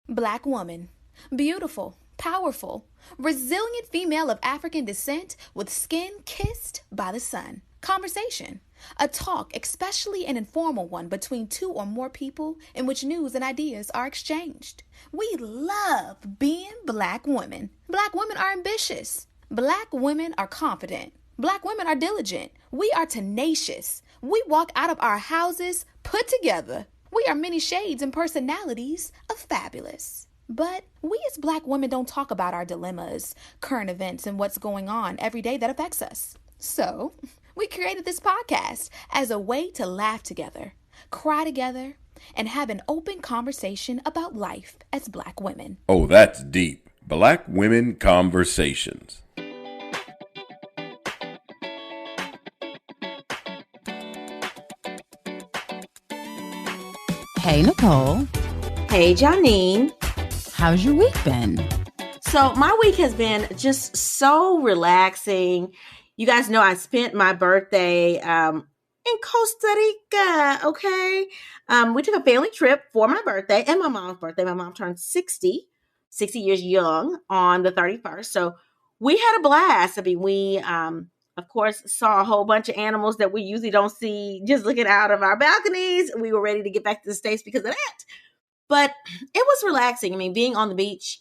Black woman. Beautiful, powerful, resilient female of African descent with skin kissed by the sun. Conversation. A talk, especially an informal one between two or more people in which news and ideas are exchanged. We love being black women. Black women are ambitious. Black women are confident. Black women are diligent. We are tenacious. We walk out of our houses put together. We are many shades and personalities of fabulous. But we as black women don't talk about our dilemmas, current events, and what's going on every day that affects us. So, we created this podcast as a way to laugh together, cry together, and have an open conversation about life as black women. Oh, that's deep. Black Women Conversations. Hey, Nicole. Hey, Janine. How's your week been? So my week has been just so relaxing. You guys know I spent my birthday in Costa Rica, okay? We took a family trip for my birthday and my mom's birthday. My mom turned 60 years young on the 31st. So we had a blast. I mean, we, of course, saw a whole bunch of animals that we usually don't see just looking out of our balconies. We were ready to get back to the States because of that. But it was relaxing. I mean, being on the beach,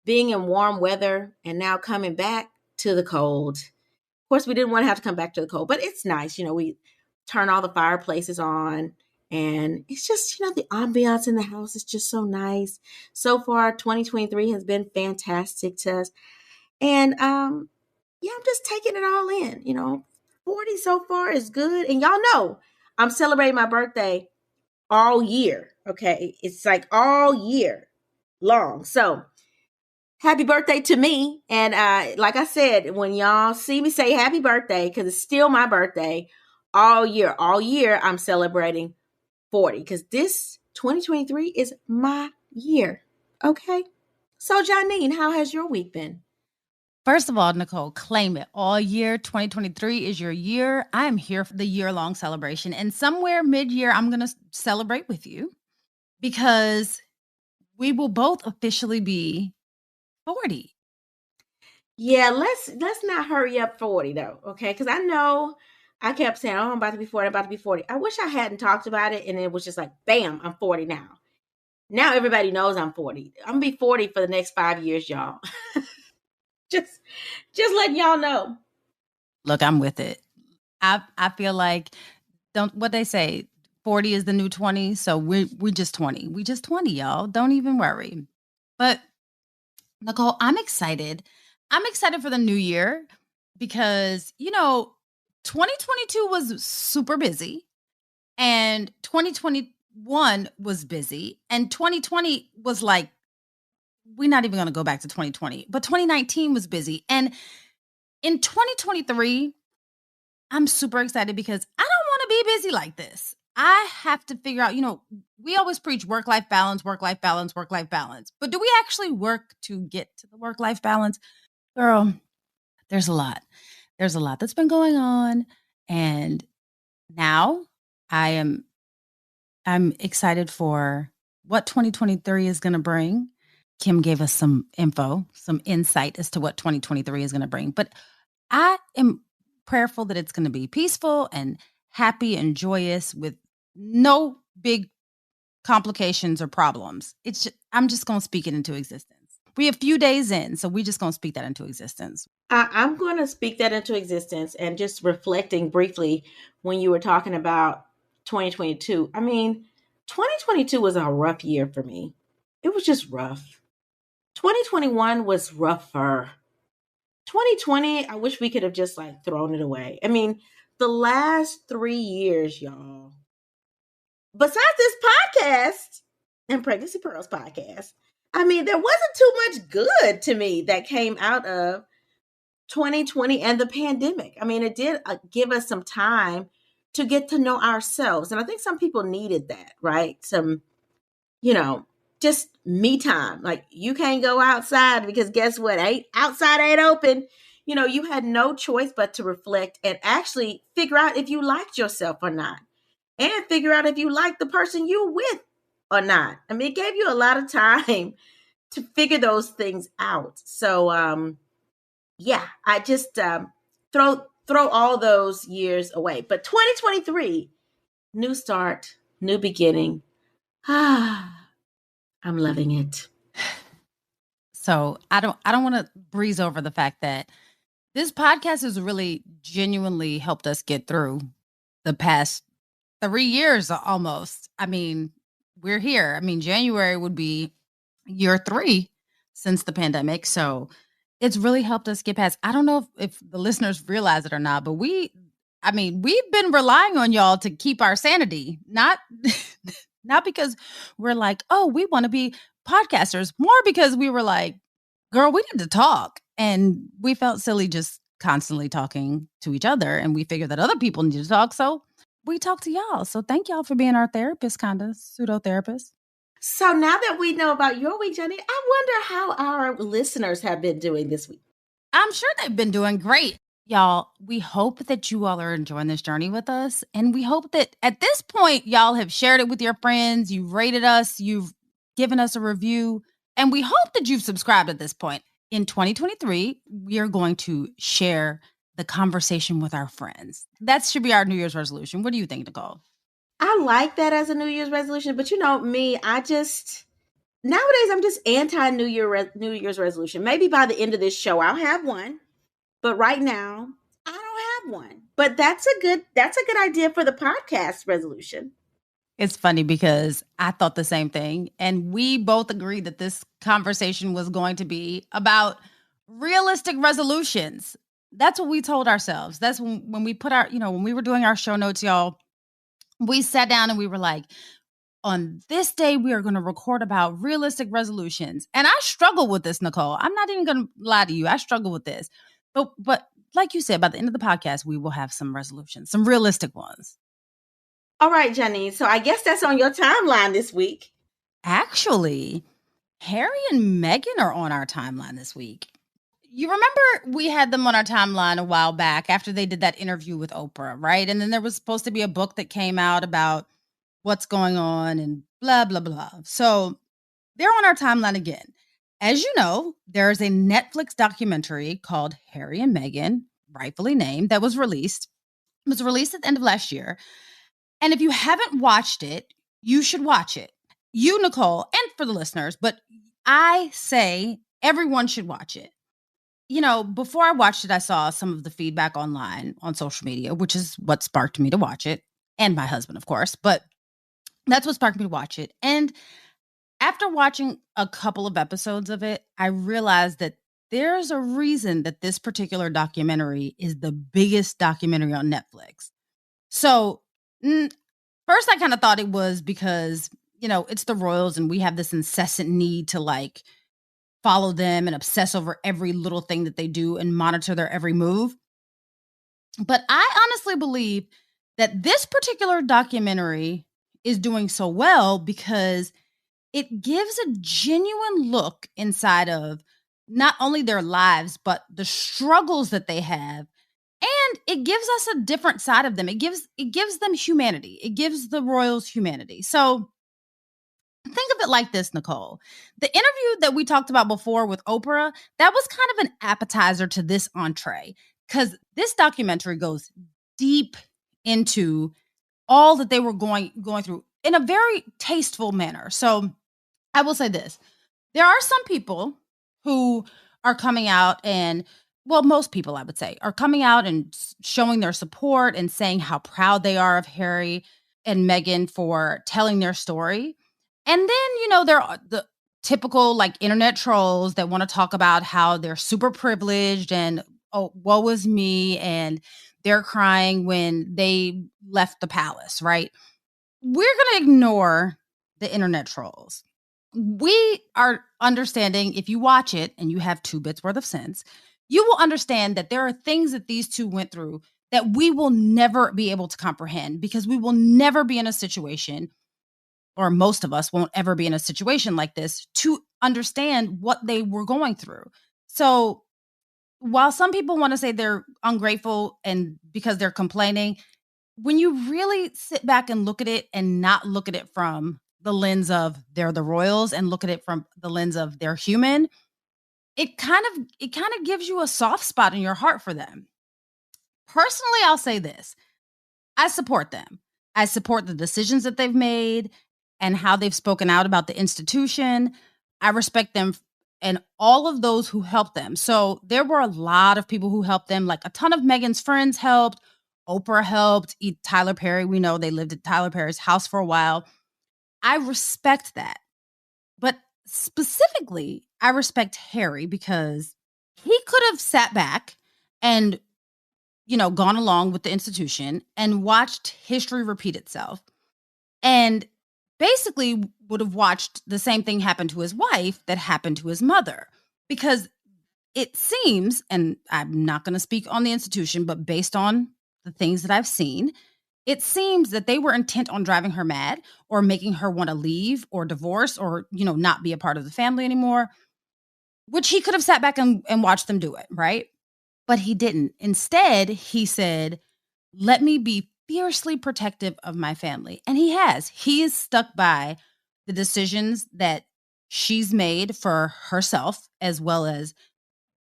being in warm weather, and now coming back to the cold. Of course, we didn't want to have to come back to the cold, but it's nice. You know, we turn all the fireplaces on, and it's just, the ambiance in the house is just so nice. So far, 2023 has been fantastic to us. And, I'm just taking it all in. 40 so far is good. And y'all know I'm celebrating my birthday all year. Okay. It's like all year long. So happy birthday to me. And like I said, when y'all see me say happy birthday, because it's still my birthday all year, I'm celebrating 40 because this 2023 is my year. Okay. So Janine, how has your week been? First of all, Nicole, claim it. All year 2023 is your year. I'm here for the year-long celebration. And somewhere mid-year, I'm going to celebrate with you because we will both officially be 40. Yeah, let's not hurry up 40 though, okay? Because I know I kept saying, oh, I'm about to be 40, I'm about to be 40. I wish I hadn't talked about it and it was just like, bam, I'm 40 now. Now everybody knows I'm 40. I'm going to be 40 for the next 5 years, y'all. just letting y'all know. Look, I'm with it. I feel like, what they say, 40 is the new 20. So we just 20. We just 20, y'all. Don't even worry. But Nicole, I'm excited. I'm excited for the new year because, 2022 was super busy and 2021 was busy and 2020 was like, we're not even going to go back to 2020, but 2019 was busy. And in 2023, I'm super excited because I don't want to be busy like this. I have to figure out, we always preach work-life balance, work-life balance, work-life balance. But do we actually work to get to the work-life balance? Girl, there's a lot. There's a lot that's been going on. And now I'm excited for what 2023 is going to bring. Kim gave us some info, some insight as to what 2023 is going to bring. But I am prayerful that it's going to be peaceful and happy and joyous with no big complications or problems. I'm just going to speak it into existence. We're a few days in, so we're just going to speak that into existence. I'm going to speak that into existence and just reflecting briefly when you were talking about 2022. I mean, 2022 was a rough year for me. It was just rough. 2021 was rougher. 2020, I wish we could have just like thrown it away. I mean, the last 3 years, y'all, besides this podcast and Pregnancy Pearls podcast, I mean, there wasn't too much good to me that came out of 2020 and the pandemic. I mean, it did give us some time to get to know ourselves. And I think some people needed that, right? Some, just me time. Like you can't go outside because guess what? Outside ain't open. You had no choice but to reflect and actually figure out if you liked yourself or not. And figure out if you like the person you with or not. I mean, it gave you a lot of time to figure those things out. So, yeah, I just throw all those years away. But 2023, new start, new beginning. Ah, I'm loving it. So I don't want to breeze over the fact that this podcast has really genuinely helped us get through the past 3 years almost. I mean, we're here. I mean, January would be year 3 since the pandemic. So it's really helped us get past. I don't know if the listeners realize it or not, but we've been relying on y'all to keep our sanity, not not because we're like, oh, we want to be podcasters, more because we were like, girl, we need to talk. And we felt silly just constantly talking to each other. And we figured that other people need to talk. So we talk to y'all. So thank y'all for being our therapist, kind of pseudo therapist. So now that we know about your week, Jenny, I wonder how our listeners have been doing this week. I'm sure they've been doing great. Y'all, we hope that you all are enjoying this journey with us. And we hope that at this point, y'all have shared it with your friends. You've rated us. You've given us a review. And we hope that you've subscribed at this point. In 2023, we are going to share the conversation with our friends. That should be our New Year's resolution. What do you think, Nicole? I like that as a New Year's resolution, but you know me, nowadays I'm just anti New Year's resolution. Maybe by the end of this show I'll have one, but right now I don't have one. But that's a good idea for the podcast resolution. It's funny because I thought the same thing. And we both agreed that this conversation was going to be about realistic resolutions. That's what we told ourselves. That's when we put when we were doing our show notes, y'all, we sat down and we were like, on this day, we are going to record about realistic resolutions. And I struggle with this, Nicole. I'm not even going to lie to you. I struggle with this. But like you said, by the end of the podcast, we will have some resolutions, some realistic ones. All right, Jenny. So I guess that's on your timeline this week. Actually, Harry and Meghan are on our timeline this week. You remember we had them on our timeline a while back after they did that interview with Oprah, right? And then there was supposed to be a book that came out about what's going on and blah, blah, blah. So they're on our timeline again. As you know, there is a Netflix documentary called Harry and Meghan, rightfully named, that was released. It was released at the end of last year. And if you haven't watched it, you should watch it. You, Nicole, and for the listeners, but I say everyone should watch it. You know, before I watched it, I saw some of the feedback online on social media, which is what sparked me to watch it, and my husband, of course. But that's what sparked me to watch it. And after watching a couple of episodes of it, I realized that there's a reason that this particular documentary is the biggest documentary on Netflix. So first, I kind of thought it was because, it's the royals and we have this incessant need to like follow them and obsess over every little thing that they do and monitor their every move. But I honestly believe that this particular documentary is doing so well because it gives a genuine look inside of not only their lives, but the struggles that they have. And it gives us a different side of them. It gives them humanity. It gives the royals humanity. So think of it like this, Nicole. The interview that we talked about before with Oprah, that was kind of an appetizer to this entree because this documentary goes deep into all that they were going through in a very tasteful manner. So I will say this. There are some people who are coming out and, well, most people, I would say, are coming out and showing their support and saying how proud they are of Harry and Meghan for telling their story. And then, there are the typical like internet trolls that want to talk about how they're super privileged and, oh, woe is me. And they're crying when they left the palace, right? We're going to ignore the internet trolls. We are understanding, if you watch it and you have 2 bits worth of sense, you will understand that there are things that these two went through that we will never be able to comprehend because we will never be in a situation, or most of us won't ever be in a situation like this to understand what they were going through. So while some people want to say they're ungrateful and because they're complaining, when you really sit back and look at it and not look at it from the lens of they're the royals and look at it from the lens of they're human, it kind of gives you a soft spot in your heart for them. Personally, I'll say this. I support them. I support the decisions that they've made and how they've spoken out about the institution. I respect them and all of those who helped them. So there were a lot of people who helped them. Like a ton of Meghan's friends helped. Oprah helped. Tyler Perry, we know they lived at Tyler Perry's house for a while. I respect that. But specifically, I respect Harry because he could have sat back and gone along with the institution and watched history repeat itself and basically would have watched the same thing happen to his wife that happened to his mother. Because it seems, and I'm not going to speak on the institution, but based on the things that I've seen, it seems that they were intent on driving her mad or making her want to leave or divorce or, not be a part of the family anymore, which he could have sat back and watched them do it, right? But he didn't. Instead, he said, let me be fiercely protective of my family. And he has. He is stuck by the decisions that she's made for herself, as well as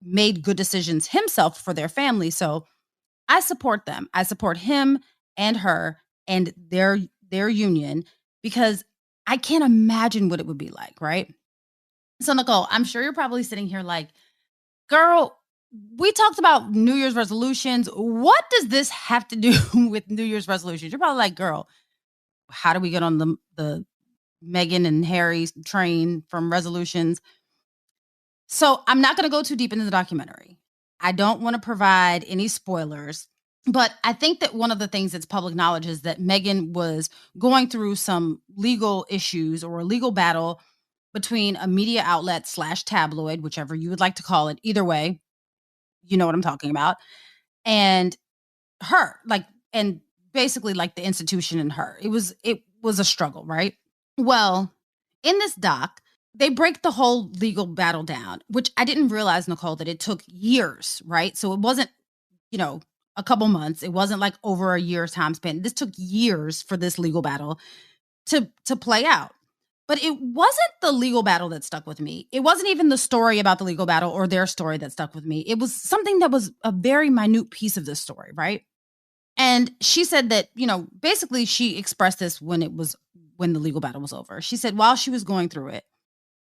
made good decisions himself for their family. So I support them. I support him and her and their union because I can't imagine what it would be like, right? So Nicole, I'm sure you're probably sitting here like, girl, we talked about New Year's resolutions. What does this have to do with New Year's resolutions? You're probably like, girl, how do we get on the Meghan and Harry's train from resolutions? So I'm not going to go too deep into the documentary. I don't want to provide any spoilers, but I think that one of the things that's public knowledge is that Meghan was going through some legal issues or a legal battle between a media outlet / tabloid, whichever you would like to call it. Either way, you know what I'm talking about. And her, and basically like the institution and her. It was a struggle, right? Well, in this doc, they break the whole legal battle down, which I didn't realize, Nicole, that it took years, right? So it wasn't, a couple months. It wasn't like over a year's time spent. This took years for this legal battle to play out. But it wasn't the legal battle that stuck with me. It wasn't even the story about the legal battle or their story that stuck with me. It was something that was a very minute piece of this story, right? And she said that, basically she expressed this when the legal battle was over. She said while she was going through it,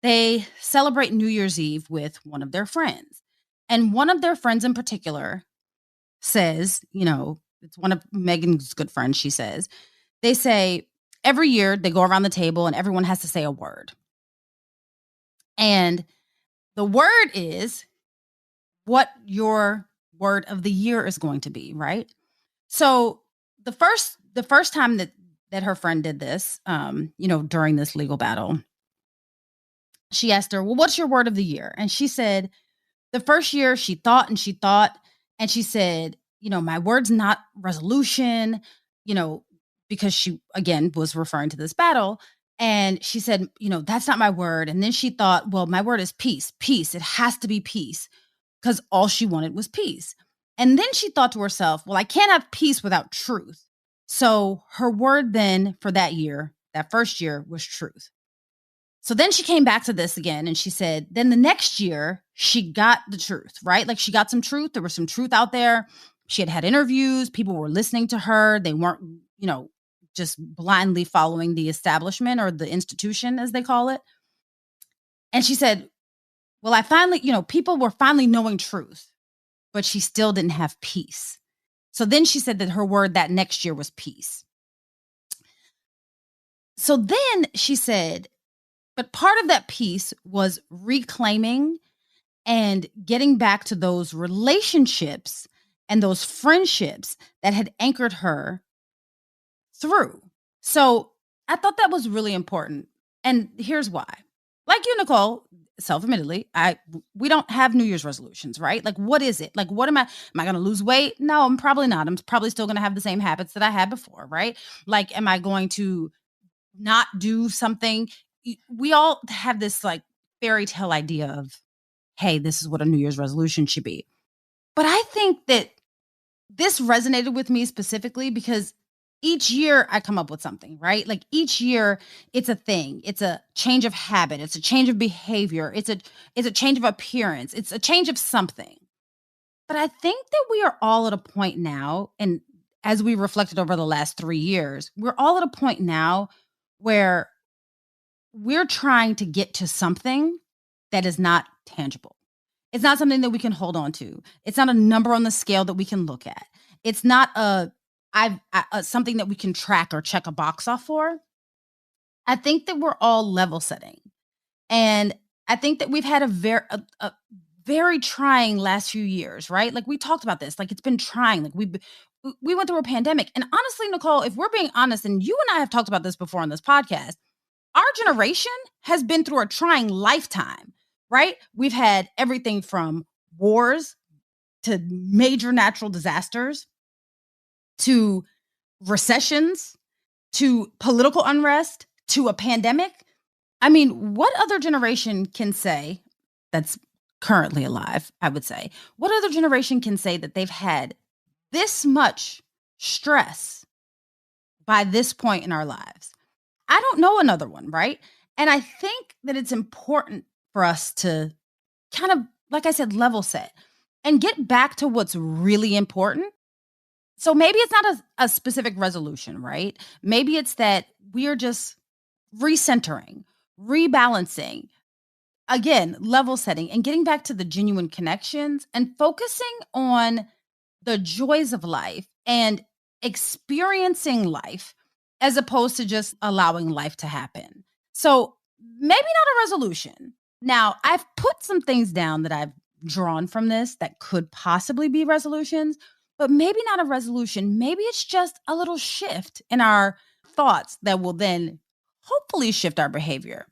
they celebrate New Year's Eve with one of their friends. And one of their friends in particular says, it's one of Meghan's good friends, she says, they say, every year they go around the table and everyone has to say a word. And the word is what your word of the year is going to be, right? So the first time that her friend did this, during this legal battle, she asked her, well, what's your word of the year? And she said, the first year she thought, and she said, my word's not resolution, because she, again, was referring to this battle. And she said, that's not my word. And then she thought, well, my word is peace. Peace. It has to be peace, because all she wanted was peace. And then she thought to herself, well, I can't have peace without truth. So her word then for that year, that first year, was truth. So then she came back to this again and she said, then the next year she got the truth, right? Like she got some truth. There was some truth out there. She had interviews. People were listening to her. They weren't, just blindly following the establishment or the institution, as they call it. And she said, well, I finally, people were finally knowing truth, but she still didn't have peace. So then she said that her word that next year was peace. So then she said, but part of that peace was reclaiming and getting back to those relationships and those friendships that had anchored her through. So I thought that was really important. And here's why. Like you, Nicole, self-admittedly, we don't have New Year's resolutions, right? Like, what is it? Like, what am I going to lose weight? No, I'm probably not. I'm probably still going to have the same habits that I had before, right? Like, am I going to not do something? We all have this like fairy tale idea of, hey, this is what a New Year's resolution should be. But I think that this resonated with me specifically because each year I come up with something, right? Like each year it's a thing. It's a change of habit. It's a change of behavior. It's a change of appearance. It's a change of something. But I think that we are all at a point now, and as we reflected over the last 3 years, we're all at a point now where we're trying to get to something that is not tangible. It's not something that we can hold on to. It's not a number on the scale that we can look at. It's not something that we can track or check a box off for. I think that we're all level setting. And I think that we've had a very trying last few years, right? Like we talked about this, like it's been trying. Like we went through a pandemic. And honestly, Nicole, if we're being honest, and you and I have talked about this before on this podcast, our generation has been through a trying lifetime, right? We've had everything from wars to major natural disasters to recessions to political unrest to a pandemic. I mean, what other generation can say that's currently alive, I would say, what other generation can say that they've had this much stress by this point in our lives? I don't know another one, right? And I think that it's important for us to kind of, like I said, level set and get back to what's really important. So maybe it's not a specific resolution, right? Maybe it's that we are just recentering, rebalancing, again, level setting and getting back to the genuine connections and focusing on the joys of life and experiencing life as opposed to just allowing life to happen. So maybe not a resolution. Now, I've put some things down that I've drawn from this that could possibly be resolutions, but maybe not a resolution. Maybe it's just a little shift in our thoughts that will then hopefully shift our behavior.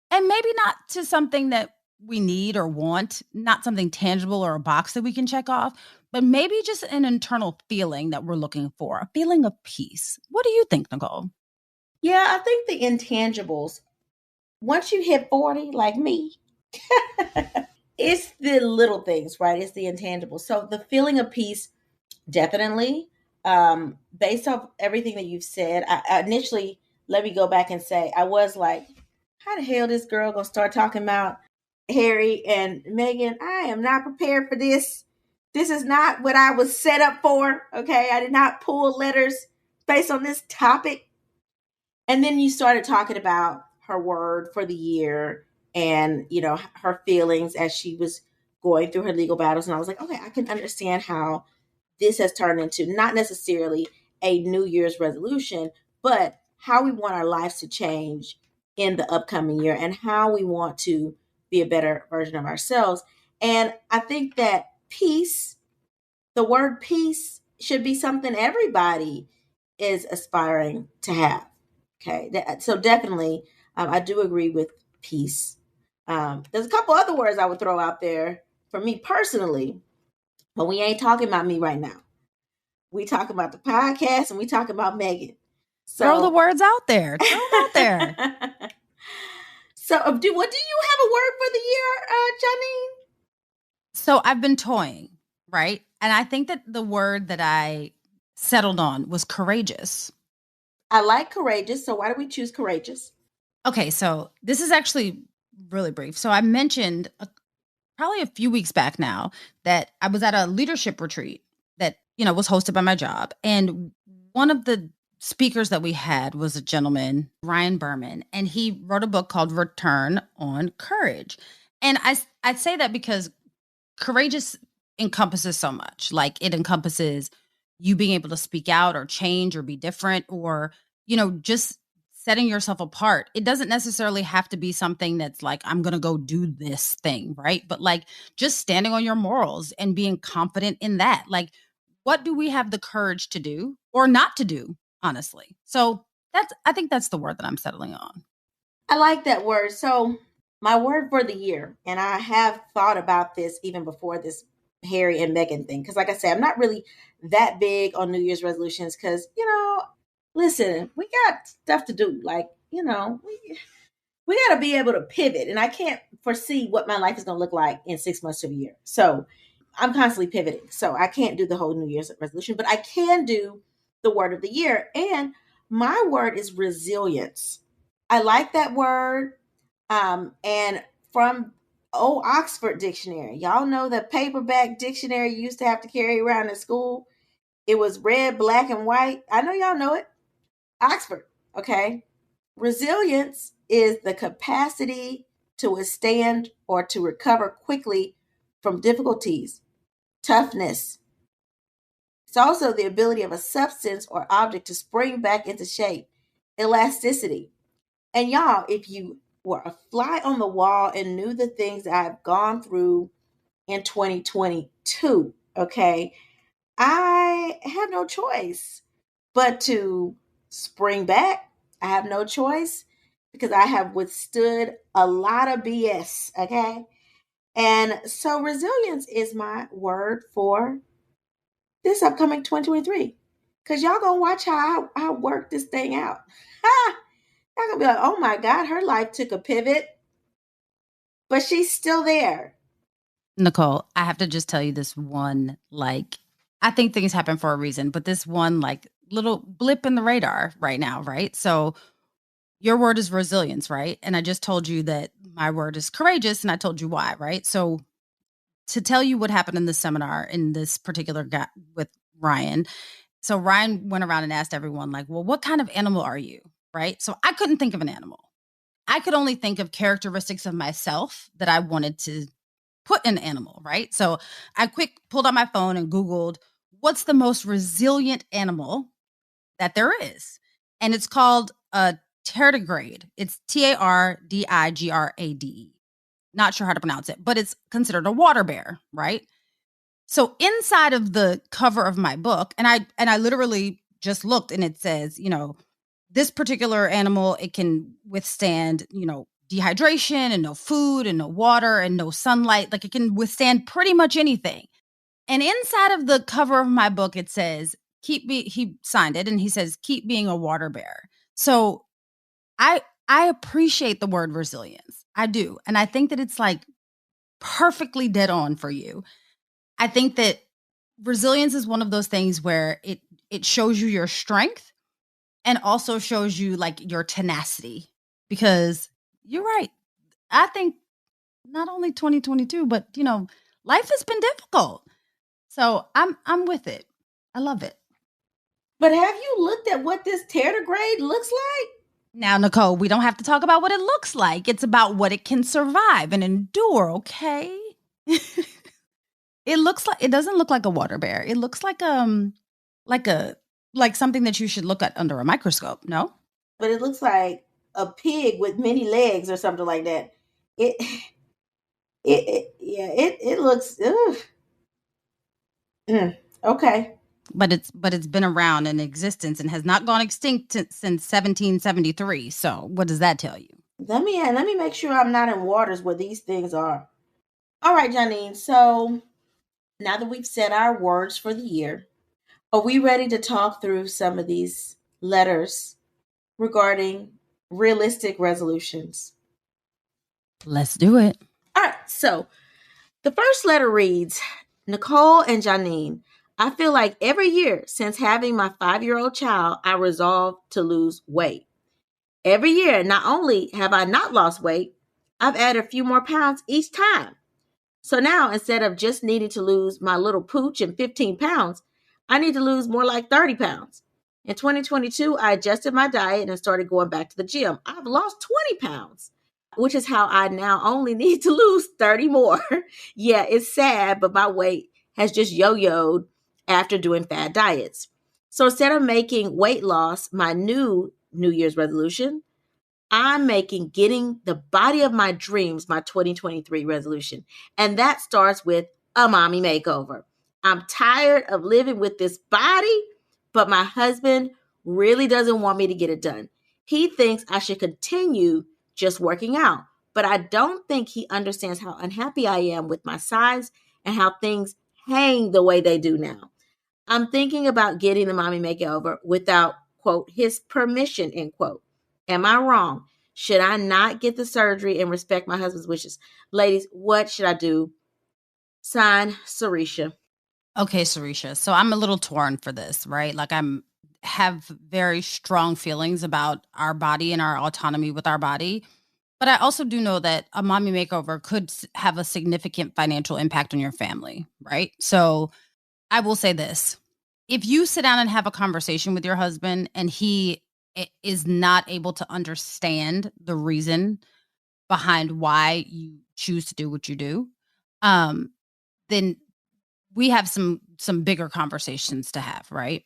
And maybe not to something that we need or want, not something tangible or a box that we can check off, but maybe just an internal feeling that we're looking for, a feeling of peace. What do you think, Nicole? Yeah, I think the intangibles, once you hit 40, like me, it's the little things, right? It's the intangibles. So the feeling of peace, definitely. Based off everything that you've said, I initially, let me go back and say, I was like, how the hell this girl gonna start talking about Harry and Meghan? I am not prepared for this. This is not what I was set up for. Okay, I did not pull letters based on this topic. And then you started talking about her word for the year and, you know, her feelings as she was going through her legal battles. And I was like, okay, I can understand how this has turned into not necessarily a New Year's resolution, but how we want our lives to change in the upcoming year and how we want to be a better version of ourselves. And I think that peace, the word peace, should be something everybody is aspiring to have. Okay, so definitely, I do agree with peace. There's a couple other words I would throw out there for me personally, but we ain't talking about me right now. We talk about the podcast and we talk about Meghan. So Throw the words out there. Throw them out there. So, what do you have a word for the year, Janine? So I've been toying, right? And I think that the word that I settled on was courageous. I like courageous. So why do we choose courageous? Okay, so this is actually really brief. So I mentioned probably a few weeks back now that I was at a leadership retreat that, you know, was hosted by my job. And one of the speakers that we had was a gentleman, Ryan Berman, and he wrote a book called Return on Courage. And I say that because courageous encompasses so much. Like it encompasses you being able to speak out or change or be different or, you know, just setting yourself apart. It doesn't necessarily have to be something that's like, I'm going to go do this thing, right? But like just standing on your morals and being confident in that. Like, what do we have the courage to do or not to do, honestly? So I think that's the word that I'm settling on. I like that word. So my word for the year, and I have thought about this even before this Harry and Meghan thing, because like I said, I'm not really that big on New Year's resolutions because, you know, listen, we got stuff to do. Like, you know, we got to be able to pivot. And I can't foresee what my life is going to look like in 6 months to a year. So I'm constantly pivoting. So I can't do the whole New Year's resolution, but I can do the word of the year. And my word is resilience. I like that word. And from old Oxford Dictionary, y'all know the paperback dictionary you used to have to carry around in school. It was red, black, and white. I know y'all know it. Oxford, okay? Resilience is the capacity to withstand or to recover quickly from difficulties, toughness. It's also the ability of a substance or object to spring back into shape, elasticity. And y'all, if you were a fly on the wall and knew the things that I've gone through in 2022, okay, I have no choice but to spring back. I have no choice because I have withstood a lot of BS, okay? And so resilience is my word for this upcoming 2023. Because y'all gonna watch how I work this thing out. Ah, y'all gonna be like, oh my God, her life took a pivot, but she's still there. Nicole, I have to just tell you this one, like, I think things happen for a reason, but this one, like, little blip in the radar right now, right? So your word is resilience, right? And I just told you that my word is courageous, and I told you why, right? So to tell you what happened in the seminar in this particular guy with Ryan. So Ryan went around and asked everyone, like, well, what kind of animal are you? Right. So I couldn't think of an animal. I could only think of characteristics of myself that I wanted to put in an animal. Right. So I pulled out my phone and Googled what's the most resilient animal that there is. And it's called a tardigrade. It's Tardigrade. Not sure how to pronounce it, but it's considered a water bear, right? So inside of the cover of my book, and I literally just looked and it says, this particular animal, it can withstand, dehydration and no food and no water and no sunlight. Like it can withstand pretty much anything. And inside of the cover of my book, it says, he signed it and he says, keep being a water bear. So I appreciate the word resilience. I do. And I think that it's like perfectly dead on for you. I think that resilience is one of those things where it shows you your strength and also shows you like your tenacity, because you're right. I think not only 2022, but life has been difficult. So I'm with it. I love it. But have you looked at what this tardigrade looks like? Now, Nicole, we don't have to talk about what it looks like. It's about what it can survive and endure, okay? It doesn't look like a water bear. It looks like like something that you should look at under a microscope, no? But it looks like a pig with many legs or something like that. It it looks okay. But it's been around in existence and has not gone extinct since 1773. So, what does that tell you? Let me make sure I'm not in waters where these things are. All right, Janine. So now that we've said our words for the year, are we ready to talk through some of these letters regarding realistic resolutions? Let's do it. All right. So the first letter reads, Nicole and Janine, I feel like every year since having my 5-year-old child, I resolve to lose weight. Every year, not only have I not lost weight, I've added a few more pounds each time. So now, instead of just needing to lose my little pooch and 15 pounds, I need to lose more like 30 pounds. In 2022, I adjusted my diet and started going back to the gym. I've lost 20 pounds, which is how I now only need to lose 30 more. Yeah, it's sad, but my weight has just yo-yoed after doing fad diets. So instead of making weight loss my New Year's resolution, I'm making getting the body of my dreams my 2023 resolution. And that starts with a mommy makeover. I'm tired of living with this body, but my husband really doesn't want me to get it done. He thinks I should continue just working out, but I don't think he understands how unhappy I am with my size and how things hang the way they do now. I'm thinking about getting the mommy makeover without, quote, his permission, end quote. Am I wrong? Should I not get the surgery and respect my husband's wishes? Ladies, what should I do? Sign, Sarisha. Okay, Sarisha. So I'm a little torn for this, right? Like have very strong feelings about our body and our autonomy with our body. But I also do know that a mommy makeover could have a significant financial impact on your family, right? So I will say this. If you sit down and have a conversation with your husband and he is not able to understand the reason behind why you choose to do what you do, then we have some bigger conversations to have, right?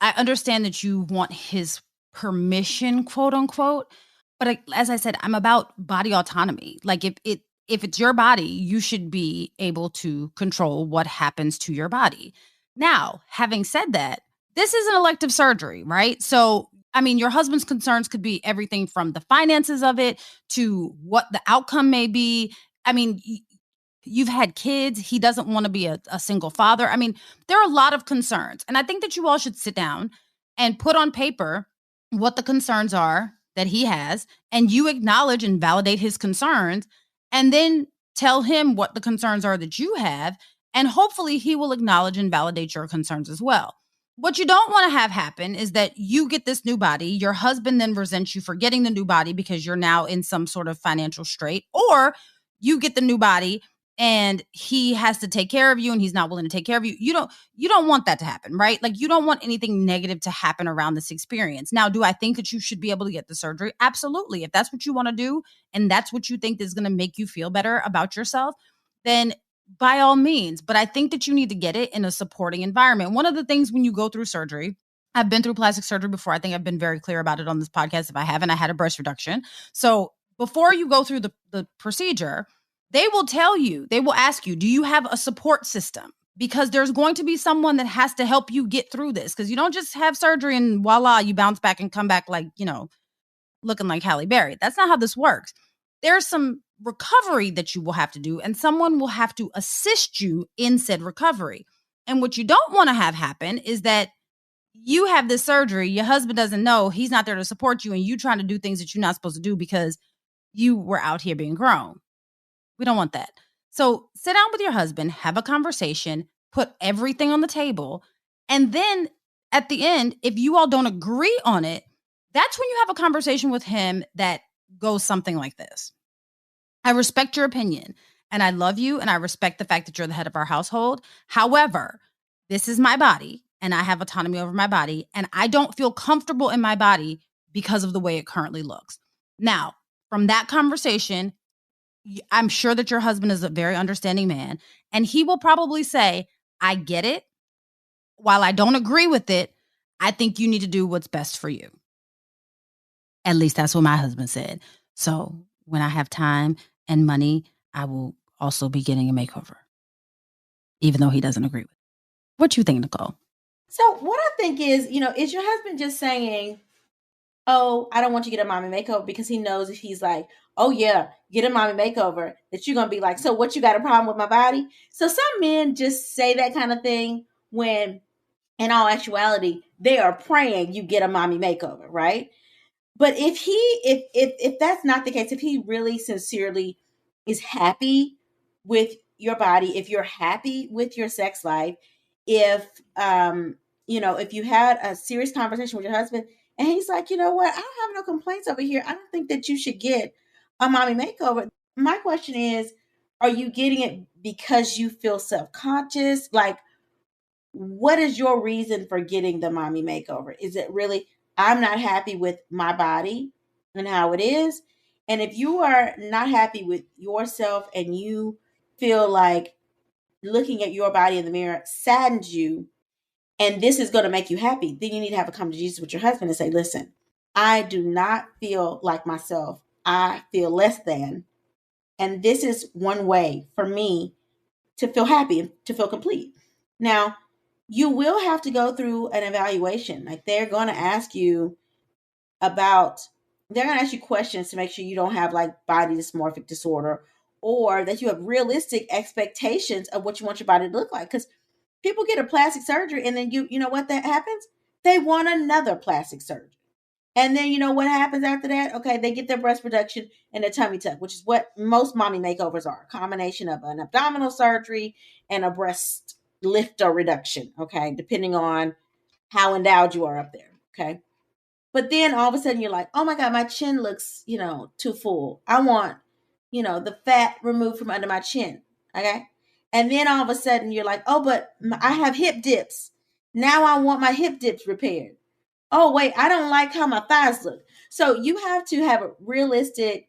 I understand that you want his permission, quote unquote, but as I said, I'm about body autonomy. Like if it's your body, you should be able to control what happens to your body. Now, having said that, this is an elective surgery, right? So, I mean, your husband's concerns could be everything from the finances of it to what the outcome may be. I mean, you've had kids. He doesn't want to be a single father. I mean, there are a lot of concerns. And I think that you all should sit down and put on paper what the concerns are that he has, and you acknowledge and validate his concerns, and then tell him what the concerns are that you have. And hopefully he will acknowledge and validate your concerns as well. What you don't want to have happen is that you get this new body, your husband then resents you for getting the new body because you're now in some sort of financial strait, or you get the new body and he has to take care of you and he's not willing to take care of you. You don't want that to happen, right? Like, you don't want anything negative to happen around this experience. Now, do I think that you should be able to get the surgery? Absolutely. If that's what you want to do and that's what you think is going to make you feel better about yourself, then by all means. But I think that you need to get it in a supporting environment. One of the things when you go through surgery, I've been through plastic surgery before. I think I've been very clear about it on this podcast. If I haven't, I had a breast reduction. So before you go through the procedure, they will tell you, they will ask you, do you have a support system? Because there's going to be someone that has to help you get through this. Because you don't just have surgery and voila, you bounce back and come back like, looking like Halle Berry. That's not how this works. There's some recovery that you will have to do, and someone will have to assist you in said recovery. And what you don't want to have happen is that you have this surgery, your husband doesn't know, he's not there to support you, and you trying to do things that you're not supposed to do because you were out here being grown. We don't want that. So sit down with your husband, have a conversation, put everything on the table. And then at the end, if you all don't agree on it, that's when you have a conversation with him that goes something like this. I respect your opinion and I love you and I respect the fact that you're the head of our household. However, this is my body and I have autonomy over my body and I don't feel comfortable in my body because of the way it currently looks. Now, from that conversation, I'm sure that your husband is a very understanding man, and he will probably say, I get it. While I don't agree with it, I think you need to do what's best for you. At least that's what my husband said. So when I have time and money, I will also be getting a makeover, even though he doesn't agree with it. What you think, Nicole? So what I think is your husband just saying, oh, I don't want you to get a mommy makeover, because he knows if he's like, oh yeah, get a mommy makeover, that you're going to be like, so what, you got a problem with my body? So some men just say that kind of thing when in all actuality, they are praying you get a mommy makeover, right? But if that's not the case, if he really sincerely is happy with your body, if you're happy with your sex life, if if you had a serious conversation with your husband and he's like, you know what, I don't have no complaints over here, I don't think that you should get a mommy makeover. My question is, are you getting it because you feel self-conscious? Like, what is your reason for getting the mommy makeover? Is it really, I'm not happy with my body and how it is? And if you are not happy with yourself and you feel like looking at your body in the mirror saddens you, and this is going to make you happy, then you need to have a come to Jesus with your husband and say, listen, I do not feel like myself. I feel less than. And this is one way for me to feel happy and to feel complete. Now, you will have to go through an evaluation. Like, they're going to ask you questions to make sure you don't have like body dysmorphic disorder, or that you have realistic expectations of what you want your body to look like. Because people get a plastic surgery and then you know what that happens? They want another plastic surgery. And then you know what happens after that? Okay, they get their breast reduction and a tummy tuck, which is what most mommy makeovers are. A combination of an abdominal surgery and a breast lift or reduction, okay, depending on how endowed you are up there. Okay. But then all of a sudden you're like, oh my God, my chin looks, too full. I want, the fat removed from under my chin. Okay. And then all of a sudden you're like, oh, but I have hip dips. Now I want my hip dips repaired. Oh, wait, I don't like how my thighs look. So you have to have realistic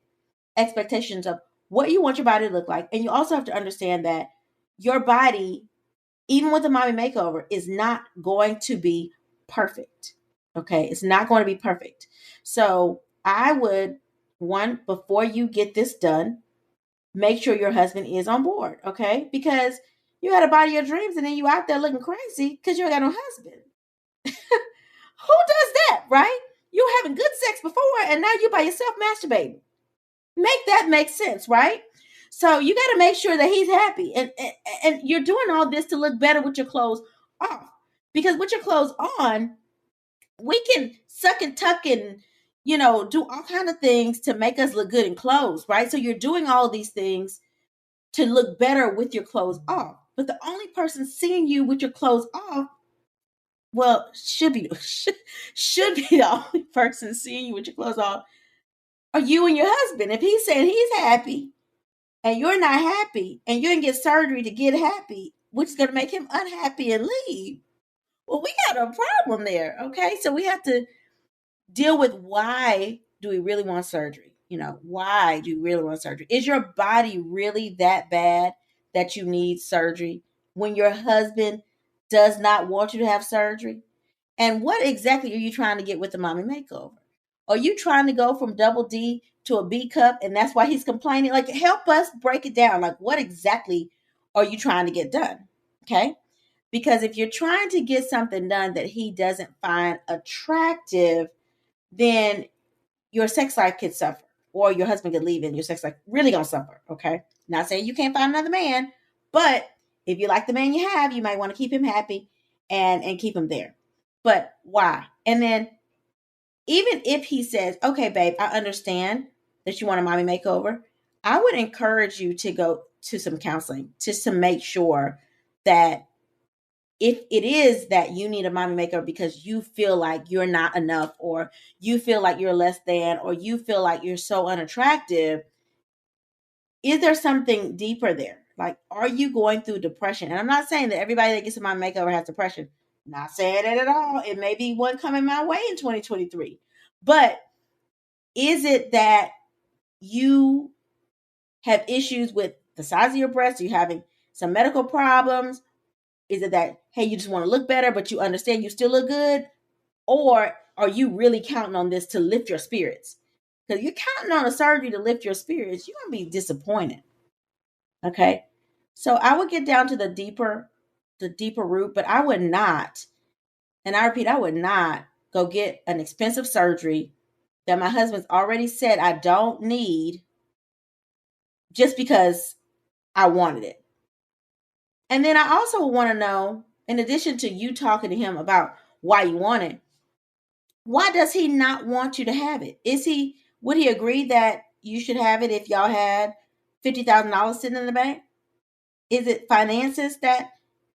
expectations of what you want your body to look like. And you also have to understand that your body, even with a mommy makeover, is not going to be perfect. Okay. It's not going to be perfect. So I would, one, before you get this done, make sure your husband is on board. Okay. Because you had a body of dreams and then you out there looking crazy because you ain't got no husband. Who does that, right? You were having good sex before and now you by yourself masturbating. Make that make sense, right? So you got to make sure that he's happy. And you're doing all this to look better with your clothes off. Because with your clothes on, we can suck and tuck and, do all kind of things to make us look good in clothes, right? So you're doing all these things to look better with your clothes off. But the only person seeing you with your clothes off, well, should be the only person seeing you with your clothes off are you and your husband. If he's saying he's happy and you're not happy and you can get surgery to get happy, which is going to make him unhappy and leave, well, we got a problem there. Okay. So we have to deal with why do we really want surgery? Why do you really want surgery? Is your body really that bad that you need surgery when your husband does not want you to have surgery? And what exactly are you trying to get with the mommy makeover? Are you trying to go from double D to a B cup and that's why he's complaining? Like, help us break it down. Like, what exactly are you trying to get done? Okay. Because if you're trying to get something done that he doesn't find attractive, then your sex life could suffer, or your husband could leave and your sex life really gonna suffer. Okay. Not saying you can't find another man, but if you like the man you have, you might want to keep him happy and keep him there. But why? And then even if he says, okay, babe, I understand that you want a mommy makeover, I would encourage you to go to some counseling just to make sure that if it is that you need a mommy makeover because you feel like you're not enough, or you feel like you're less than, or you feel like you're so unattractive, is there something deeper there? Like, are you going through depression? And I'm not saying that everybody that gets a mommy makeover has depression. Not saying it at all. It may be one coming my way in 2023. But is it that you have issues with the size of your breasts? Are you having some medical problems? Is it that, hey, you just want to look better, but you understand you still look good? Or are you really counting on this to lift your spirits? Because you're counting on a surgery to lift your spirits, you're going to be disappointed. Okay. So I would get down to the deeper root, but I would not, and I repeat, I would not go get an expensive surgery that my husband's already said I don't need just because I wanted it. And then I also want to know, in addition to you talking to him about why you want it, why does he not want you to have it? Would he agree that you should have it if y'all had $50,000 sitting in the bank? Is it finances that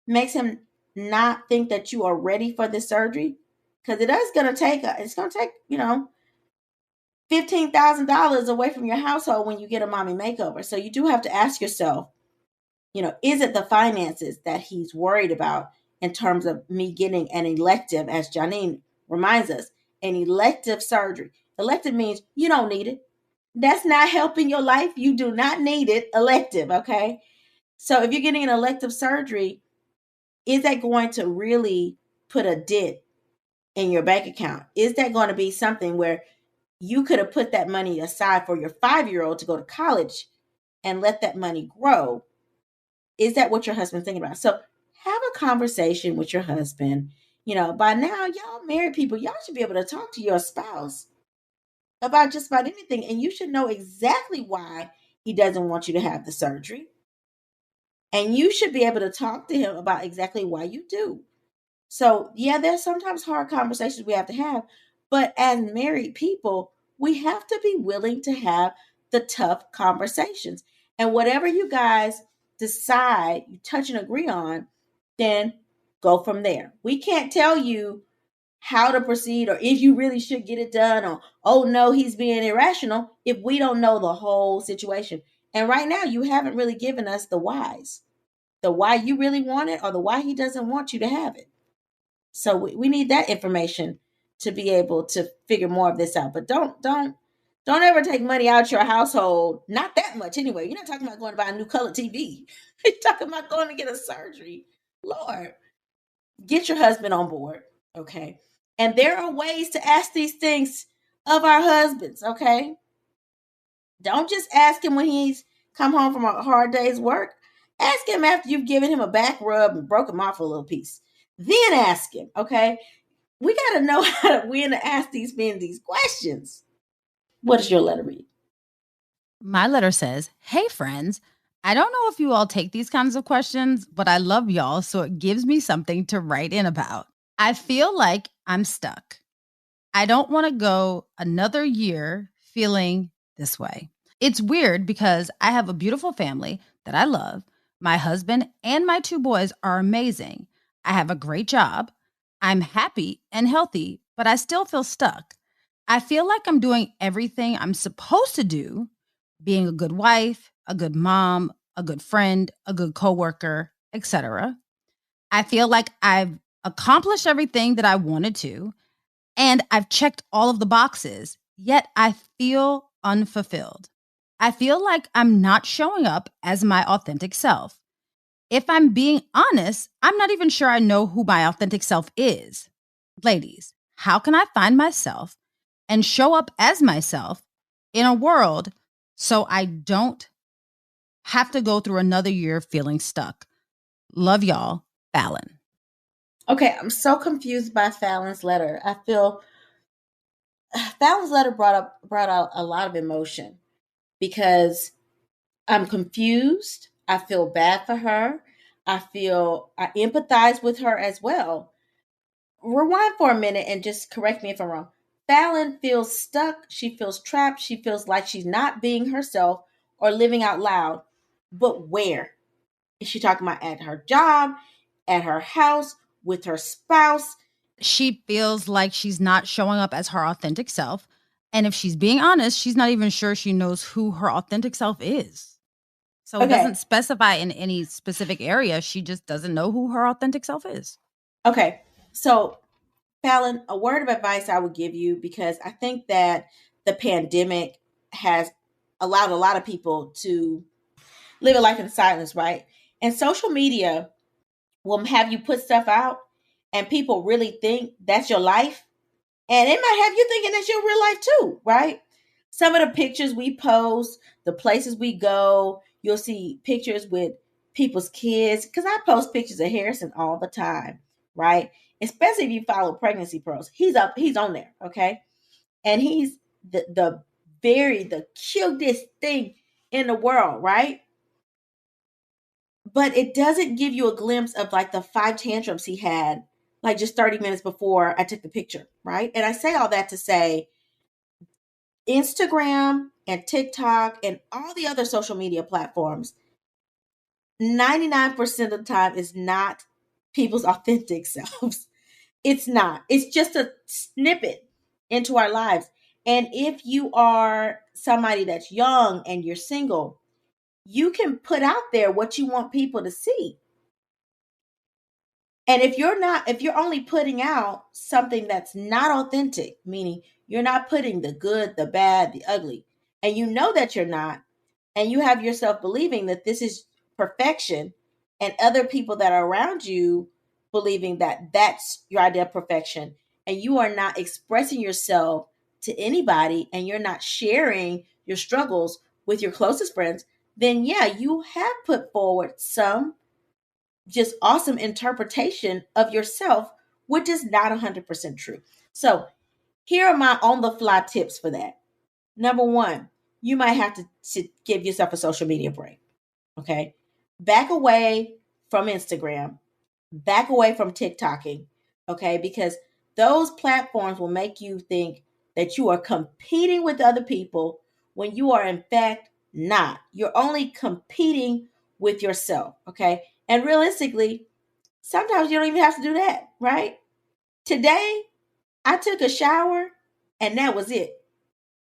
makes him not think that you are ready for this surgery? Because it's going to take $15,000 away from your household when you get a mommy makeover. So you do have to ask yourself, is it the finances that he's worried about in terms of me getting an elective, as Janine reminds us, an elective surgery? Elective means you don't need it. That's not helping your life. You do not need it. Elective, okay? So if you're getting an elective surgery, is that going to really put a dent in your bank account? Is that going to be something where you could have put that money aside for your 5-year-old to go to college and let that money grow? Is that what your husband's thinking about? So have a conversation with your husband. By now, y'all married people, y'all should be able to talk to your spouse about just about anything. And you should know exactly why he doesn't want you to have the surgery. And you should be able to talk to him about exactly why you do. So, yeah, there's sometimes hard conversations we have to have. But as married people, we have to be willing to have the tough conversations. And whatever you guys decide, you touch and agree on, then go from there. We can't tell you how to proceed or if you really should get it done or, oh no, he's being irrational, if we don't know the whole situation. And right now, you haven't really given us the whys, the why you really want it or the why he doesn't want you to have it. So we need that information to be able to figure more of this out. But don't ever take money out your household. Not that much anyway. You're not talking about going to buy a new color TV. You're talking about going to get a surgery. Lord, get your husband on board, okay? And there are ways to ask these things of our husbands, okay? Don't just ask him when he's come home from a hard day's work. Ask him after you've given him a back rub and broke him off a little piece. Then ask him, okay? We got to know how to when to ask these men these questions. What does your letter read? My letter says, "Hey, friends. I don't know if you all take these kinds of questions, but I love y'all, so it gives me something to write in about. I feel like I'm stuck. I don't want to go another year feeling this way. It's weird because I have a beautiful family that I love. My husband and my 2 boys are amazing. I have a great job. I'm happy and healthy, but I still feel stuck. I feel like I'm doing everything I'm supposed to do, being a good wife, a good mom, a good friend, a good coworker, etc. I feel like I've accomplished everything that I wanted to, and I've checked all of the boxes, yet I feel unfulfilled. I feel like I'm not showing up as my authentic self. If I'm being honest, I'm not even sure I know who my authentic self is. Ladies, how can I find myself and show up as myself in a world so I don't have to go through another year feeling stuck? Love y'all, Fallon." Okay, I'm so confused by Fallon's letter. I feel Fallon's letter brought out a lot of emotion because I'm confused. I feel bad for her. I empathize with her as well. Rewind for a minute and just correct me if I'm wrong. Fallon feels stuck. She feels trapped. She feels like she's not being herself or living out loud. But where? Is she talking about at her job, at her house, with her spouse? She feels like she's not showing up as her authentic self. And if she's being honest, she's not even sure she knows who her authentic self is. So it Okay. doesn't specify in any specific area. She just doesn't know who her authentic self is. Okay. So, Fallon, a word of advice I would give you, because I think that the pandemic has allowed a lot of people to live a life in silence, right? And social media will have you put stuff out and people really think that's your life. And it might have you thinking that's your real life too, right? Some of the pictures we post, the places we go, you'll see pictures with people's kids. Because I post pictures of Harrison all the time, right? Especially if you follow Pregnancy Pros. He's on there, okay? And he's the cutest thing in the world, right? But it doesn't give you a glimpse of like the 5 tantrums he had, like just 30 minutes before I took the picture, right? And I say all that to say Instagram and TikTok and all the other social media platforms, 99% of the time is not people's authentic selves. It's not. It's just a snippet into our lives. And if you are somebody that's young and you're single, you can put out there what you want people to see. And if you're only putting out something that's not authentic, meaning you're not putting the good, the bad, the ugly, and you know that you're not, and you have yourself believing that this is perfection, and other people that are around you believing that that's your idea of perfection, and you are not expressing yourself to anybody, and you're not sharing your struggles with your closest friends, then yeah, you have put forward some just awesome interpretation of yourself, which is not 100% true. So, here are my on the fly tips for that. Number one, you might have to give yourself a social media break. Okay. Back away from Instagram, back away from TikToking. Okay. Because those platforms will make you think that you are competing with other people when you are, in fact, not. You're only competing with yourself. Okay. And realistically, sometimes you don't even have to do that, right? Today, I took a shower and that was it.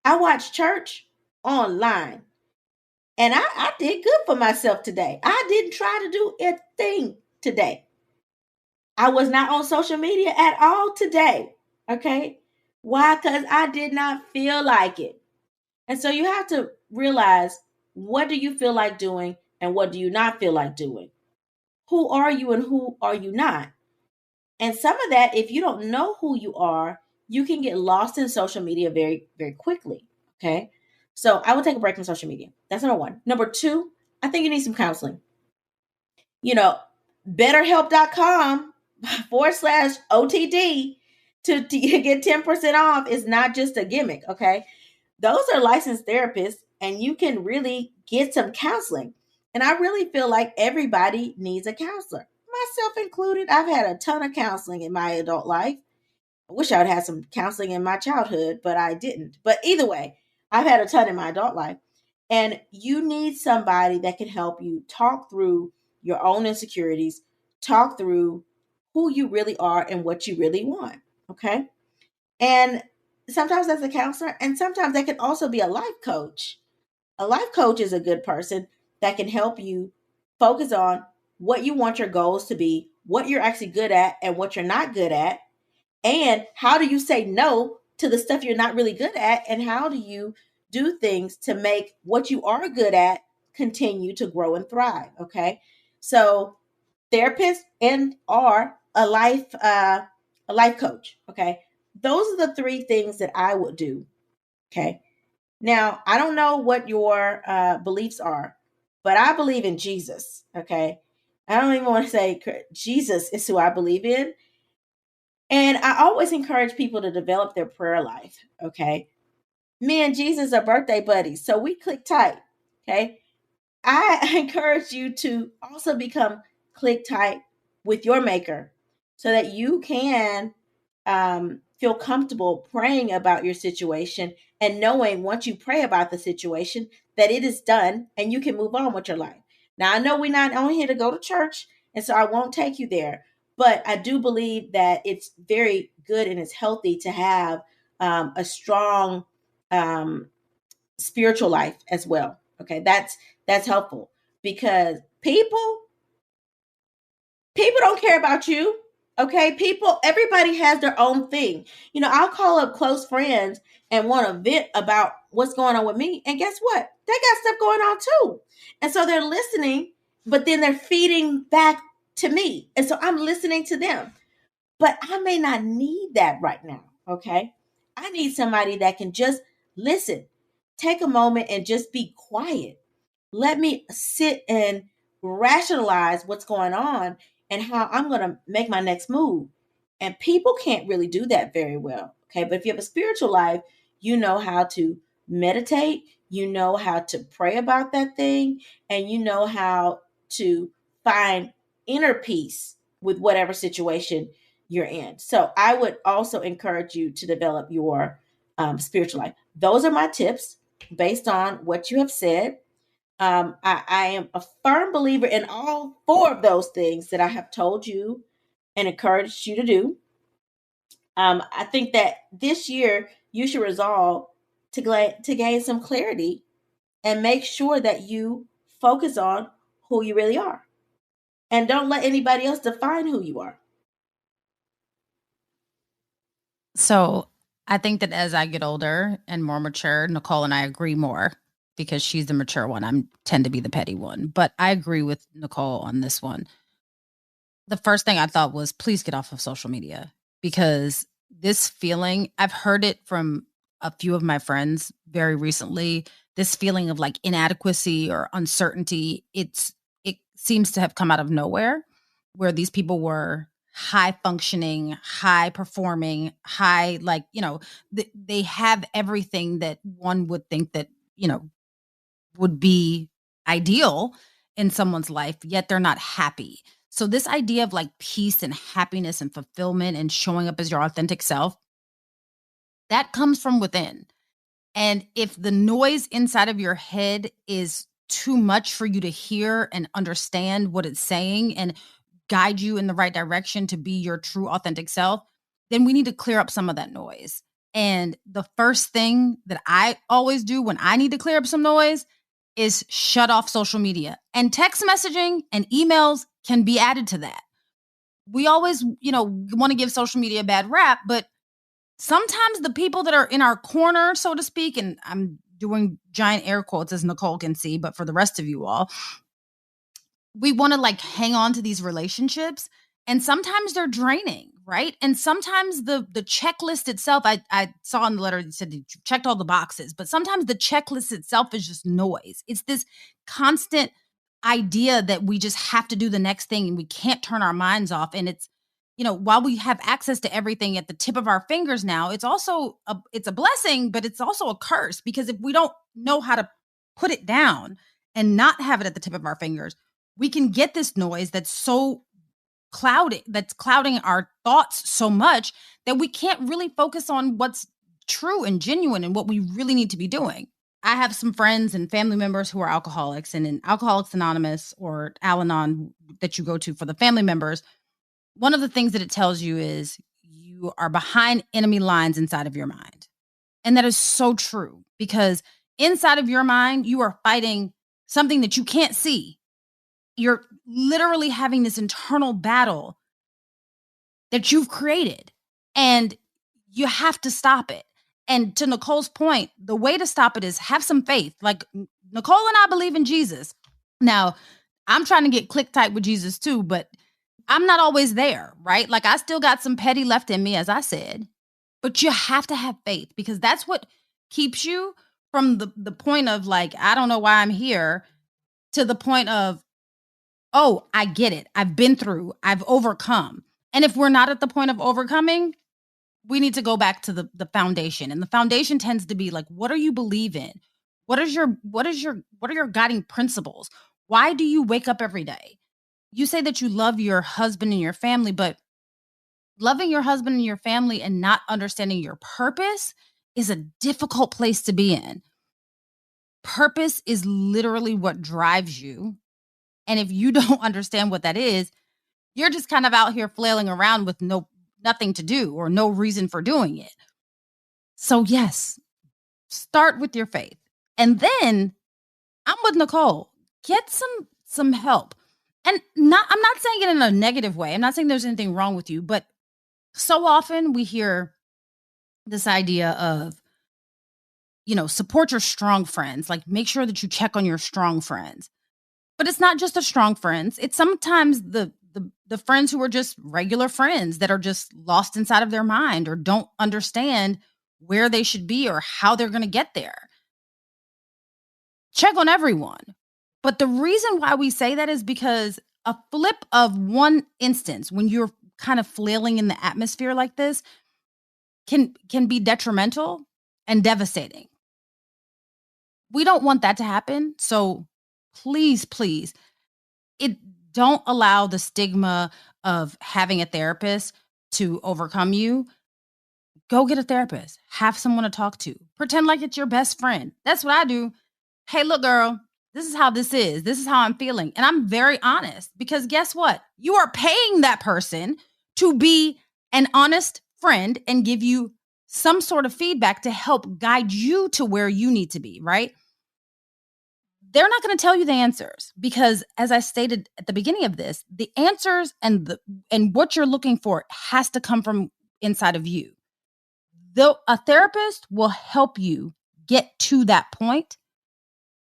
I watched church online. And I did good for myself today. I didn't try to do a thing today. I was not on social media at all today. Okay. Why? Because I did not feel like it. And so you have to realize, what do you feel like doing and what do you not feel like doing? Who are you and who are you not? And some of that, if you don't know who you are, you can get lost in social media very, very quickly. Okay. So I will take a break from social media. That's number one. Number two, I think you need some counseling. You know, betterhelp.com /OTD to get 10% off is not just a gimmick. Okay. Those are licensed therapists and you can really get some counseling. And I really feel like everybody needs a counselor, myself included. I've had a ton of counseling in my adult life. I wish I would have had some counseling in my childhood, but I didn't. But either way, I've had a ton in my adult life. And you need somebody that can help you talk through your own insecurities, talk through who you really are and what you really want. Okay. And sometimes that's a counselor, and sometimes that can also be a life coach. A life coach is a good person that can help you focus on what you want your goals to be, what you're actually good at, and what you're not good at. And how do you say no to the stuff you're not really good at? And how do you do things to make what you are good at continue to grow and thrive? Okay. So therapist and or a life coach. Okay. Those are the three things that I would do. Okay. Now, I don't know what your beliefs are, but I believe in Jesus. Okay. I don't even want to say Jesus is who I believe in. And I always encourage people to develop their prayer life. Okay. Me and Jesus are birthday buddies. So we click tight. Okay. I encourage you to also become click tight with your maker so that you can feel comfortable praying about your situation and knowing once you pray about the situation that it is done and you can move on with your life. Now, I know we're not on here to go to church, and so I won't take you there, but I do believe that it's very good and it's healthy to have a strong spiritual life as well. Okay, that's helpful because people don't care about you. Okay, everybody has their own thing. You know, I'll call up close friends and want to vent about what's going on with me, and guess what? They got stuff going on too, and so they're listening, but then they're feeding back to me, and so I'm listening to them. But I may not need that right now. Okay, I need somebody that can just listen, take a moment, and just be quiet. Let me sit and rationalize what's going on and how I'm going to make my next move. And people can't really do that very well. Okay. But if you have a spiritual life, you know how to meditate, you know how to pray about that thing, and you know how to find inner peace with whatever situation you're in. So I would also encourage you to develop your spiritual life. Those are my tips based on what you have said. I am a firm believer in all four of those things that I have told you and encouraged you to do. I think that this year you should resolve to gain some clarity and make sure that you focus on who you really are and don't let anybody else define who you are. So I think that as I get older and more mature, Nicole and I agree more because she's the mature one. I tend to be the petty one, but I agree with Nicole on this one. The first thing I thought was, please get off of social media, because this feeling, I've heard it from a few of my friends very recently, this feeling of like inadequacy or uncertainty. It seems to have come out of nowhere, where these people were high functioning, high performing, high, like, they have everything that one would think that, would be ideal in someone's life, yet they're not happy. So this idea of like peace and happiness and fulfillment and showing up as your authentic self, that comes from within. And if the noise inside of your head is too much for you to hear and understand what it's saying and guide you in the right direction to be your true authentic self, then we need to clear up some of that noise. And the first thing that I always do when I need to clear up some noise is shut off social media. And text messaging and emails can be added to that. We always, want to give social media a bad rap, but sometimes the people that are in our corner, so to speak, and I'm doing giant air quotes as Nicole can see, but for the rest of you all, we want to like hang on to these relationships, and sometimes they're draining, right? And sometimes the checklist itself, I saw in the letter, it said you checked all the boxes, but sometimes the checklist itself is just noise. It's this constant idea that we just have to do the next thing and we can't turn our minds off. And it's, while we have access to everything at the tip of our fingers now, it's also it's a blessing, but it's also a curse, because if we don't know how to put it down and not have it at the tip of our fingers, we can get this noise that's clouding our thoughts so much that we can't really focus on what's true and genuine and what we really need to be doing. I have some friends and family members who are alcoholics, and in Alcoholics Anonymous or Al-Anon that you go to for the family members, one of the things that it tells you is you are behind enemy lines inside of your mind. And that is so true, because inside of your mind, you are fighting something that you can't see. You're literally having this internal battle that you've created, and you have to stop it. And to Nicole's point, the way to stop it is have some faith. Like, Nicole and I believe in Jesus. Now, I'm trying to get click tight with Jesus too, but I'm not always there, right? Like, I still got some petty left in me, as I said, but you have to have faith, because that's what keeps you from the point of like, I don't know why I'm here, to the point of, oh, I get it. I've been through, I've overcome. And if we're not at the point of overcoming, we need to go back to the foundation. And the foundation tends to be like, what do you believe in? What are your guiding principles? Why do you wake up every day? You say that you love your husband and your family, but loving your husband and your family and not understanding your purpose is a difficult place to be in. Purpose is literally what drives you. And if you don't understand what that is, you're just kind of out here flailing around with nothing to do or no reason for doing it. So yes, start with your faith. And then I'm with Nicole. Get some help. And I'm not saying it in a negative way. I'm not saying there's anything wrong with you, but so often we hear this idea of, support your strong friends. Like, make sure that you check on your strong friends. But it's not just the strong friends. It's sometimes the friends who are just regular friends that are just lost inside of their mind or don't understand where they should be or how they're going to get there. Check on everyone. But the reason why we say that is because a flip of one instance, when you're kind of flailing in the atmosphere like this, can be detrimental and devastating. We don't want that to happen. So please, don't allow the stigma of having a therapist to overcome you. Go get a therapist. Have someone to talk to. Pretend like it's your best friend. That's what I do. Hey, look, girl, this is how this is. This is how I'm feeling. And I'm very honest, because guess what? You are paying that person to be an honest friend and give you some sort of feedback to help guide you to where you need to be, right? They're not going to tell you the answers, because, as I stated at the beginning of this, the answers and what you're looking for has to come from inside of you. Though a therapist will help you get to that point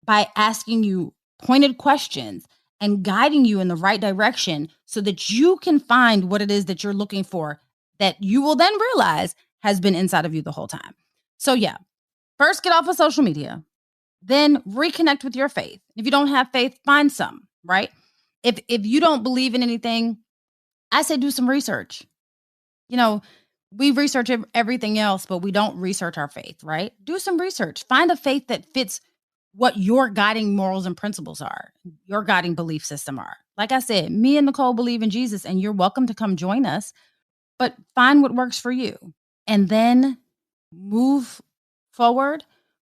by asking you pointed questions and guiding you in the right direction so that you can find what it is that you're looking for, that you will then realize has been inside of you the whole time. So yeah, first get off of social media. Then reconnect with your faith. If you don't have faith, find some, right? If you don't believe in anything, I say do some research. We research everything else, but we don't research our faith, right? Do some research. Find a faith that fits what your guiding morals and principles are, your guiding belief system are. Like I said, me and Nicole believe in Jesus, and you're welcome to come join us, but find what works for you. And then move forward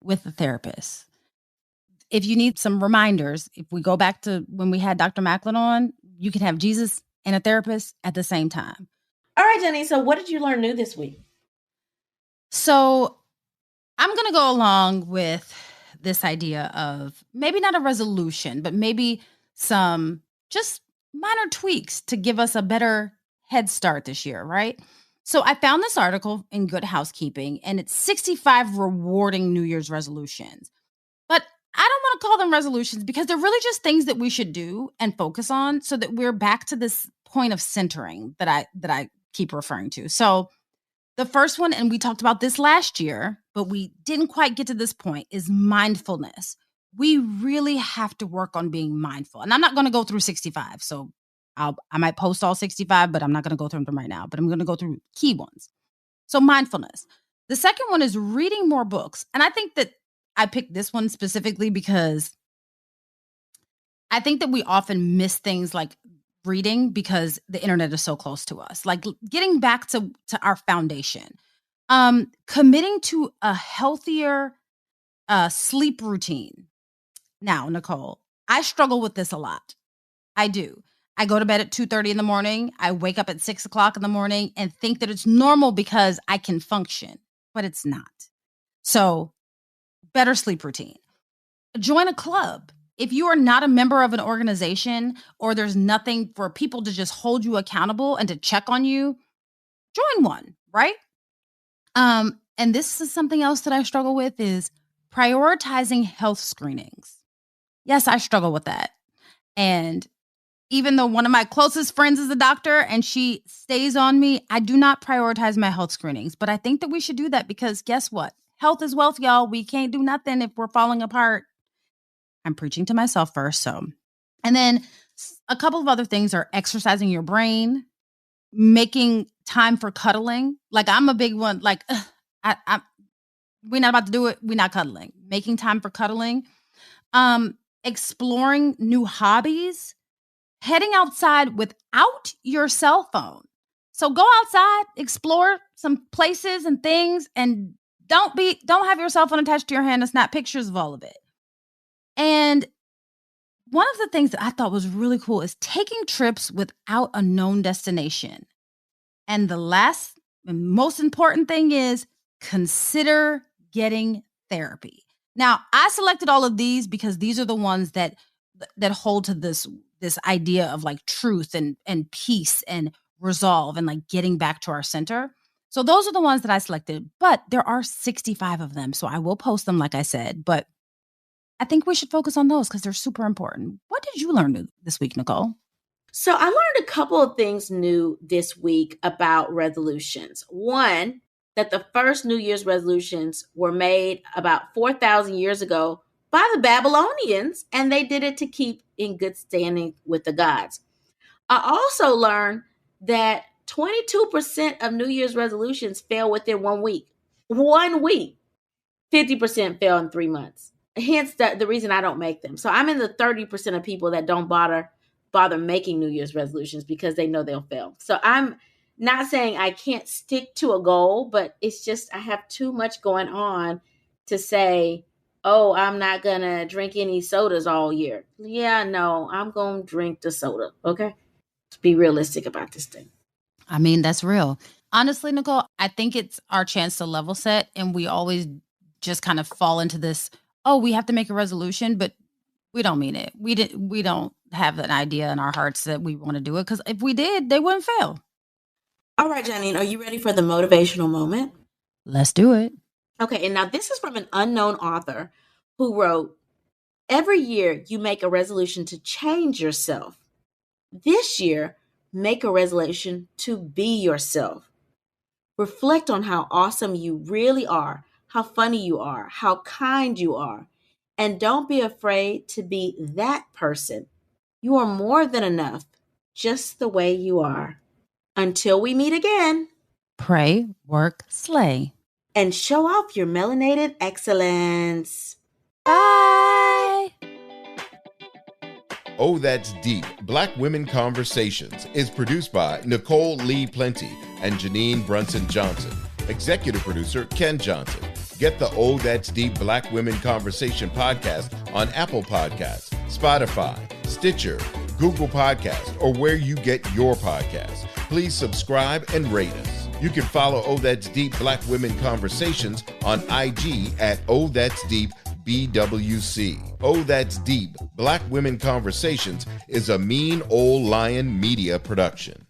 with the therapist. If you need some reminders, if we go back to when we had Dr. Macklin on, you can have Jesus and a therapist at the same time. All right, Jenny. So what did you learn new this week? So I'm going to go along with this idea of maybe not a resolution, but maybe some just minor tweaks to give us a better head start this year, right? So I found this article in Good Housekeeping, and it's 65 rewarding New Year's resolutions. But I don't want to call them resolutions because they're really just things that we should do and focus on so that we're back to this point of centering that I keep referring to. So the first one, and we talked about this last year, but we didn't quite get to this point, is mindfulness. We really have to work on being mindful. And I'm not going to go through 65. So I might post all 65, but I'm not going to go through them right now. But I'm going to go through key ones. So mindfulness. The second one is reading more books. And I think that I picked this one specifically because I think that we often miss things like reading because the internet is so close to us. Like getting back to our foundation, committing to a healthier sleep routine. Now, Nicole, I struggle with this a lot. I do. I go to bed at 2:30 in the morning. I wake up at 6 o'clock in the morning and think that it's normal because I can function, but it's not. So better sleep routine. Join a club. If you are not a member of an organization or there's nothing for people to just hold you accountable and to check on you, join one, right? And this is something else that I struggle with is prioritizing health screenings. Yes, I struggle with that. And even though one of my closest friends is a doctor and she stays on me, I do not prioritize my health screenings. But I think that we should do that because guess what? Health is wealth, y'all. We can't do nothing if we're falling apart. I'm preaching to myself first. So, and then a couple of other things are exercising your brain, making time for cuddling. Like I'm a big one. Like we're not about to do it. We're not cuddling. Making time for cuddling, exploring new hobbies, heading outside without your cell phone. So go outside, explore some places and things, and don't have your cell phone attached to your hand and snap pictures of all of it. And one of the things that I thought was really cool is taking trips without a known destination. And the last and most important thing is consider getting therapy. Now, I selected all of these because these are the ones that hold to this idea of like truth and peace and resolve and like getting back to our center. So those are the ones that I selected, but there are 65 of them. So I will post them, like I said, but I think we should focus on those because they're super important. What did you learn this week, Nicole? So I learned a couple of things new this week about resolutions. One, that the first New Year's resolutions were made about 4,000 years ago by the Babylonians, and they did it to keep in good standing with the gods. I also learned that 22% of New Year's resolutions fail within 1 week. 1 week. 50% fail in 3 months. Hence the reason I don't make them. So I'm in the 30% of people that don't bother making New Year's resolutions because they know they'll fail. So I'm not saying I can't stick to a goal, but it's just I have too much going on to say, oh, I'm not going to drink any sodas all year. Yeah, no, I'm going to drink the soda. Okay. Let's be realistic about this thing. I mean, that's real. Honestly, Nicole, I think it's our chance to level set, and we always just kind of fall into this, oh, we have to make a resolution, but we don't mean it. We don't have an idea in our hearts that we want to do it, because if we did, they wouldn't fail. All right, Janine, are you ready for the motivational moment? Let's do it. Okay, and now this is from an unknown author who wrote, every year you make a resolution to change yourself. This year, make a resolution to be yourself. Reflect on how awesome you really are, how funny you are, how kind you are, and don't be afraid to be that person. You are more than enough, just the way you are. Until we meet again. Pray, work, slay. And show off your melanated excellence. Bye. Oh, That's Deep, Black Women Conversations is produced by Nicole Lee Plenty and Janine Brunson Johnson. Executive producer, Ken Johnson. Get the Oh, That's Deep Black Women Conversation podcast on Apple Podcasts, Spotify, Stitcher, Google Podcasts, or where you get your podcasts. Please subscribe and rate us. You can follow Oh That's Deep Black Women Conversations on IG at Oh That's Deep BWC. Oh That's Deep Black Women Conversations is a Mean Old Lion Media production.